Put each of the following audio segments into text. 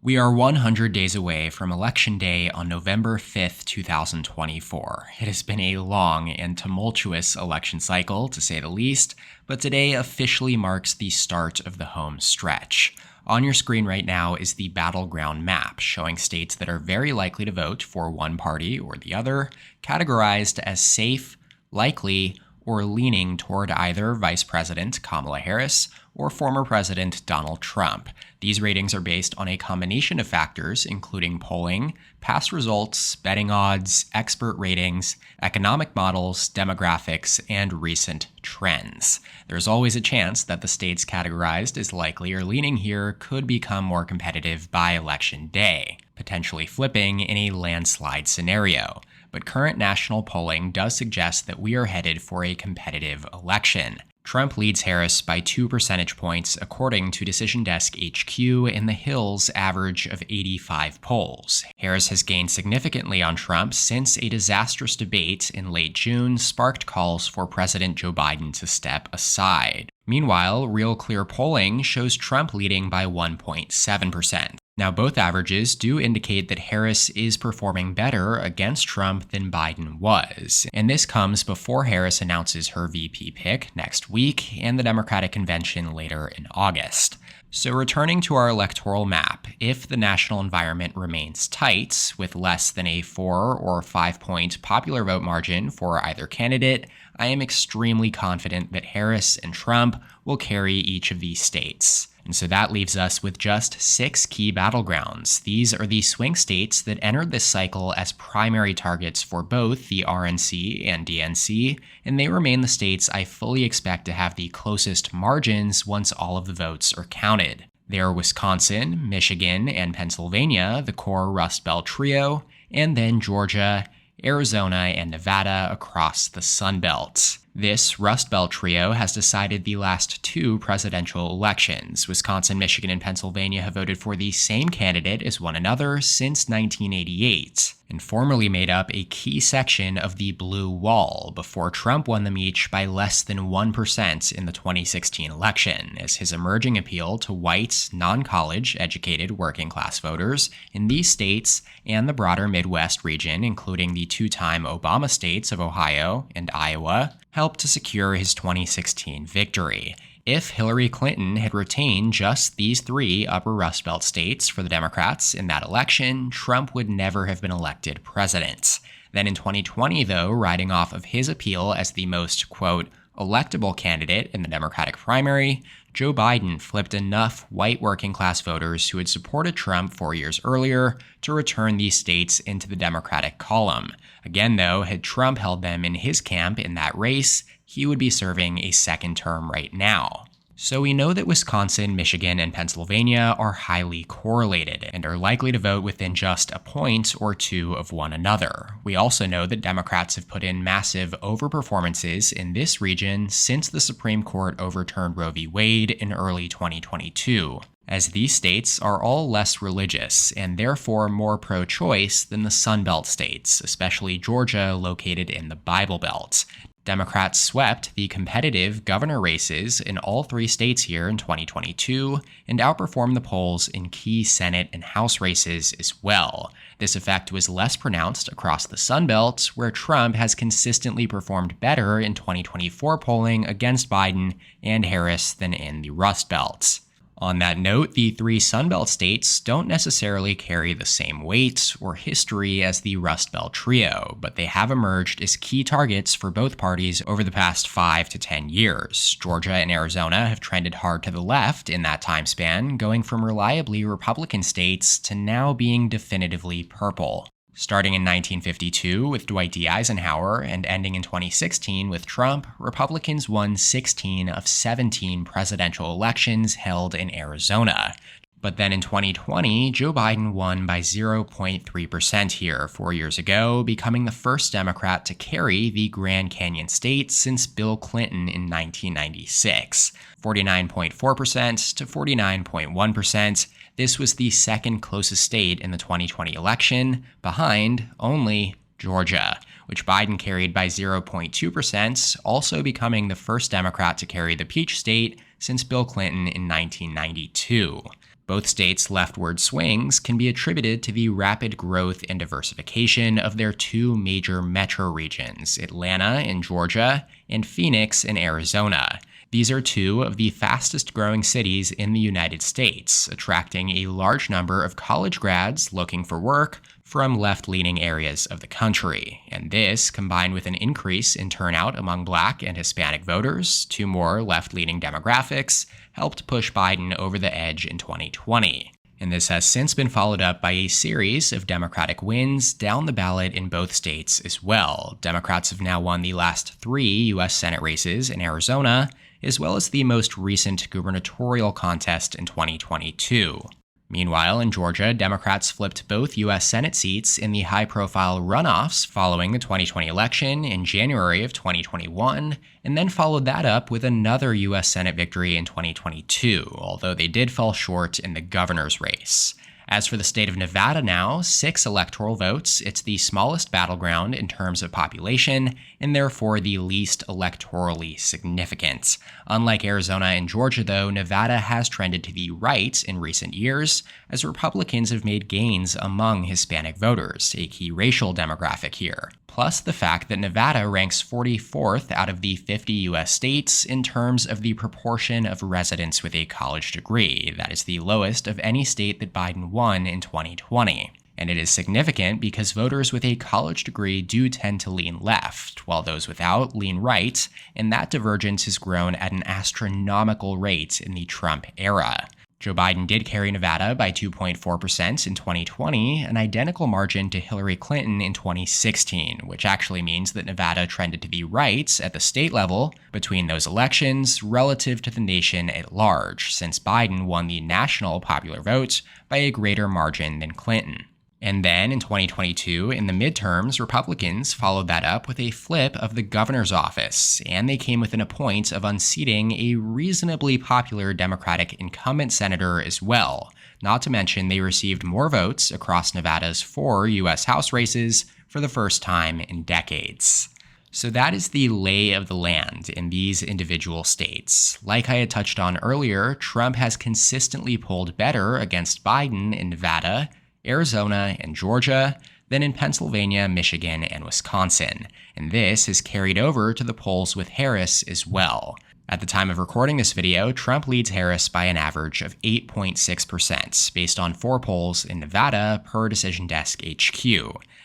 We are 100 days away from Election Day on November 5th, 2024. It has been a long and tumultuous election cycle, to say the least, but today officially marks the start of the home stretch. On your screen right now is the battleground map, showing states that are very likely to vote for one party or the other, categorized as safe, likely, or leaning toward either Vice President Kamala Harris or former President Donald Trump. These ratings are based on a combination of factors, including polling, past results, betting odds, expert ratings, economic models, demographics, and recent trends. There's always a chance that the states categorized as likely or leaning here could become more competitive by Election Day, potentially flipping in a landslide scenario. But current national polling does suggest that we are headed for a competitive election. Trump leads Harris by 2 percentage points according to Decision Desk HQ in the Hill's average of 85 polls. Harris has gained significantly on Trump since a disastrous debate in late June sparked calls for President Joe Biden to step aside. Meanwhile, Real Clear polling shows Trump leading by 1.7%. Now, both averages do indicate that Harris is performing better against Trump than Biden was, and this comes before Harris announces her VP pick next week and the Democratic convention later in August. So returning to our electoral map, if the national environment remains tight, with less than a 4 or 5 point popular vote margin for either candidate, I am extremely confident that Harris and Trump will carry each of these states. And so that leaves us with just 6 key battlegrounds. These are the swing states that entered this cycle as primary targets for both the RNC and DNC, and they remain the states I fully expect to have the closest margins once all of the votes are counted. They are Wisconsin, Michigan, and Pennsylvania, the core Rust Belt trio, and then Georgia, Arizona, and Nevada across the Sun Belt. This Rust Belt trio has decided the last 2 presidential elections. Wisconsin, Michigan, and Pennsylvania have voted for the same candidate as one another since 1988, and formerly made up a key section of the Blue Wall before Trump won them each by less than 1% in the 2016 election, as his emerging appeal to white, non-college educated working-class voters in these states and the broader Midwest region, including the 2-time Obama states of Ohio and Iowa, helped to secure his 2016 victory. If Hillary Clinton had retained just these 3 upper Rust Belt states for the Democrats in that election, Trump would never have been elected president. Then in 2020, though, riding off of his appeal as the most, quote, electable candidate in the Democratic primary, Joe Biden flipped enough white working-class voters who had supported Trump 4 years earlier to return these states into the Democratic column. Again, though, had Trump held them in his camp in that race, he would be serving a second term right now. So we know that Wisconsin, Michigan, and Pennsylvania are highly correlated and are likely to vote within just a point or 2 of one another. We also know that Democrats have put in massive overperformances in this region since the Supreme Court overturned Roe v. Wade in early 2022, as these states are all less religious and therefore more pro-choice than the Sun Belt states, especially Georgia, located in the Bible Belt. Democrats swept the competitive governor races in all 3 states here in 2022 and outperformed the polls in key Senate and House races as well. This effect was less pronounced across the Sun Belt, where Trump has consistently performed better in 2024 polling against Biden and Harris than in the Rust Belt. On that note, the 3 Sun Belt states don't necessarily carry the same weight or history as the Rust Belt trio, but they have emerged as key targets for both parties over the past 5 to 10 years. Georgia and Arizona have trended hard to the left in that time span, going from reliably Republican states to now being definitively purple. Starting in 1952 with Dwight D. Eisenhower and ending in 2016 with Trump, Republicans won 16 of 17 presidential elections held in Arizona. But then in 2020, Joe Biden won by 0.3% here 4 years ago, becoming the first Democrat to carry the Grand Canyon state since Bill Clinton in 1996. 49.4% to 49.1%. This was the second closest state in the 2020 election, behind only Georgia, which Biden carried by 0.2%, also becoming the first Democrat to carry the Peach State since Bill Clinton in 1992. Both states' leftward swings can be attributed to the rapid growth and diversification of their two major metro regions, Atlanta in Georgia and Phoenix in Arizona. These are two of the fastest growing cities in the United States, attracting a large number of college grads looking for work from left-leaning areas of the country. And this, combined with an increase in turnout among Black and Hispanic voters, two more left-leaning demographics, helped push Biden over the edge in 2020. And this has since been followed up by a series of Democratic wins down the ballot in both states as well. Democrats have now won the last 3 U.S. Senate races in Arizona, as well as the most recent gubernatorial contest in 2022. Meanwhile, in Georgia, Democrats flipped both U.S. Senate seats in the high-profile runoffs following the 2020 election in January of 2021, and then followed that up with another U.S. Senate victory in 2022, although they did fall short in the governor's race. As for the state of Nevada now, 6 electoral votes. It's the smallest battleground in terms of population, and therefore the least electorally significant. Unlike Arizona and Georgia, though, Nevada has trended to the right in recent years, as Republicans have made gains among Hispanic voters, a key racial demographic here. Plus the fact that Nevada ranks 44th out of the 50 U.S. states in terms of the proportion of residents with a college degree. That is the lowest of any state that Biden won in 2020. And it is significant because voters with a college degree do tend to lean left, while those without lean right, and that divergence has grown at an astronomical rate in the Trump era. Joe Biden did carry Nevada by 2.4% in 2020, an identical margin to Hillary Clinton in 2016, which actually means that Nevada trended to the right at the state level between those elections relative to the nation at large, since Biden won the national popular vote by a greater margin than Clinton. And then in 2022, in the midterms, Republicans followed that up with a flip of the governor's office, and they came within a point of unseating a reasonably popular Democratic incumbent senator as well. Not to mention, they received more votes across Nevada's 4 U.S. House races for the first time in decades. So that is the lay of the land in these individual states. Like I had touched on earlier, Trump has consistently polled better against Biden in Nevada, Arizona, and Georgia than in Pennsylvania, Michigan, and Wisconsin. And this has carried over to the polls with Harris as well. At the time of recording this video, Trump leads Harris by an average of 8.6%, based on 4 polls in Nevada per Decision Desk HQ.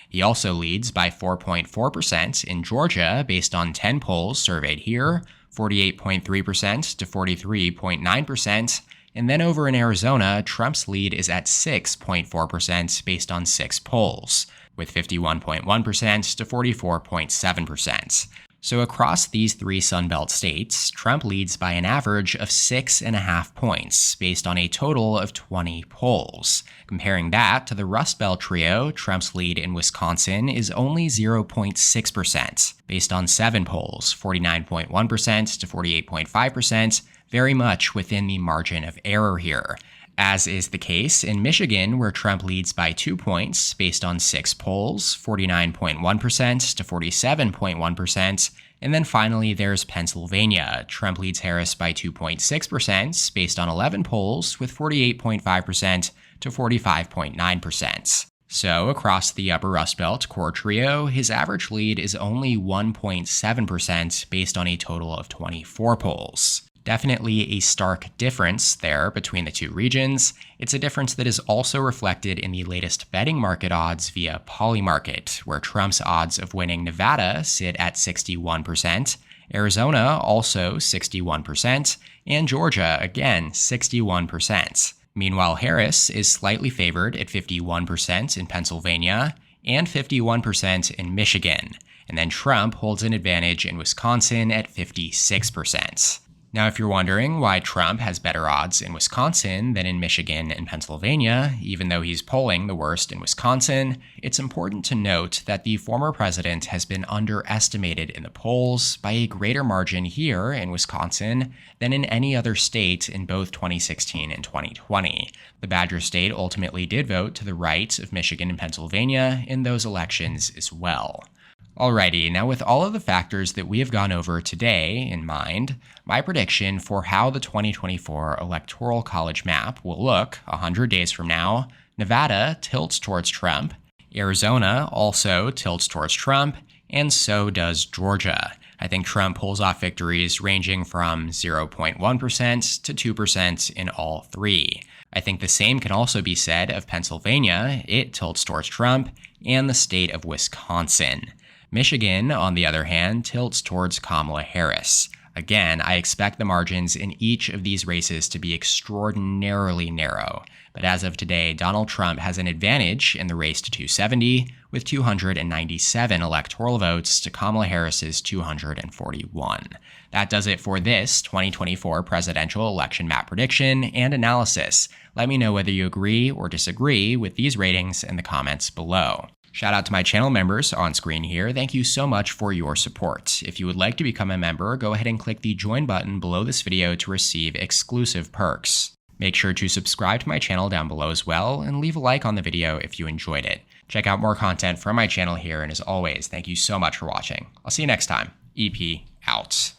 He also leads by 4.4% in Georgia, based on 10 polls surveyed here, 48.3% to 43.9%, and then over in Arizona, Trump's lead is at 6.4% based on 6 polls, with 51.1% to 44.7%. So across these 3 Sunbelt states, Trump leads by an average of 6.5 points based on a total of 20 polls. Comparing that to the Rust Belt trio, Trump's lead in Wisconsin is only 0.6% based on 7 polls, 49.1% to 48.5%, very much within the margin of error here. As is the case in Michigan, where Trump leads by 2 points based on 6 polls, 49.1% to 47.1%. And then finally, there's Pennsylvania. Trump leads Harris by 2.6% based on 11 polls, with 48.5% to 45.9%. So across the Upper Rust Belt core trio, his average lead is only 1.7% based on a total of 24 polls. Definitely a stark difference there between the 2 regions. It's a difference that is also reflected in the latest betting market odds via Polymarket, where Trump's odds of winning Nevada sit at 61%, Arizona also 61%, and Georgia, again, 61%. Meanwhile, Harris is slightly favored at 51% in Pennsylvania and 51% in Michigan, and then Trump holds an advantage in Wisconsin at 56%. Now, if you're wondering why Trump has better odds in Wisconsin than in Michigan and Pennsylvania, even though he's polling the worst in Wisconsin, it's important to note that the former president has been underestimated in the polls by a greater margin here in Wisconsin than in any other state in both 2016 and 2020. The Badger State ultimately did vote to the right of Michigan and Pennsylvania in those elections as well. Alrighty, now with all of the factors that we have gone over today in mind, my prediction for how the 2024 Electoral College map will look 100 days from now: Nevada tilts towards Trump, Arizona also tilts towards Trump, and so does Georgia. I think Trump pulls off victories ranging from 0.1% to 2% in all three. I think the same can also be said of Pennsylvania. It tilts towards Trump, and the state of Wisconsin. Michigan, on the other hand, tilts towards Kamala Harris. Again, I expect the margins in each of these races to be extraordinarily narrow. But as of today, Donald Trump has an advantage in the race to 270, with 297 electoral votes to Kamala Harris's 241. That does it for this 2024 presidential election map prediction and analysis. Let me know whether you agree or disagree with these ratings in the comments below. Shout out to my channel members on screen here. Thank you so much for your support. If you would like to become a member, go ahead and click the join button below this video to receive exclusive perks. Make sure to subscribe to my channel down below as well, and leave a like on the video if you enjoyed it. Check out more content from my channel here, and as always, thank you so much for watching. I'll see you next time. EP out.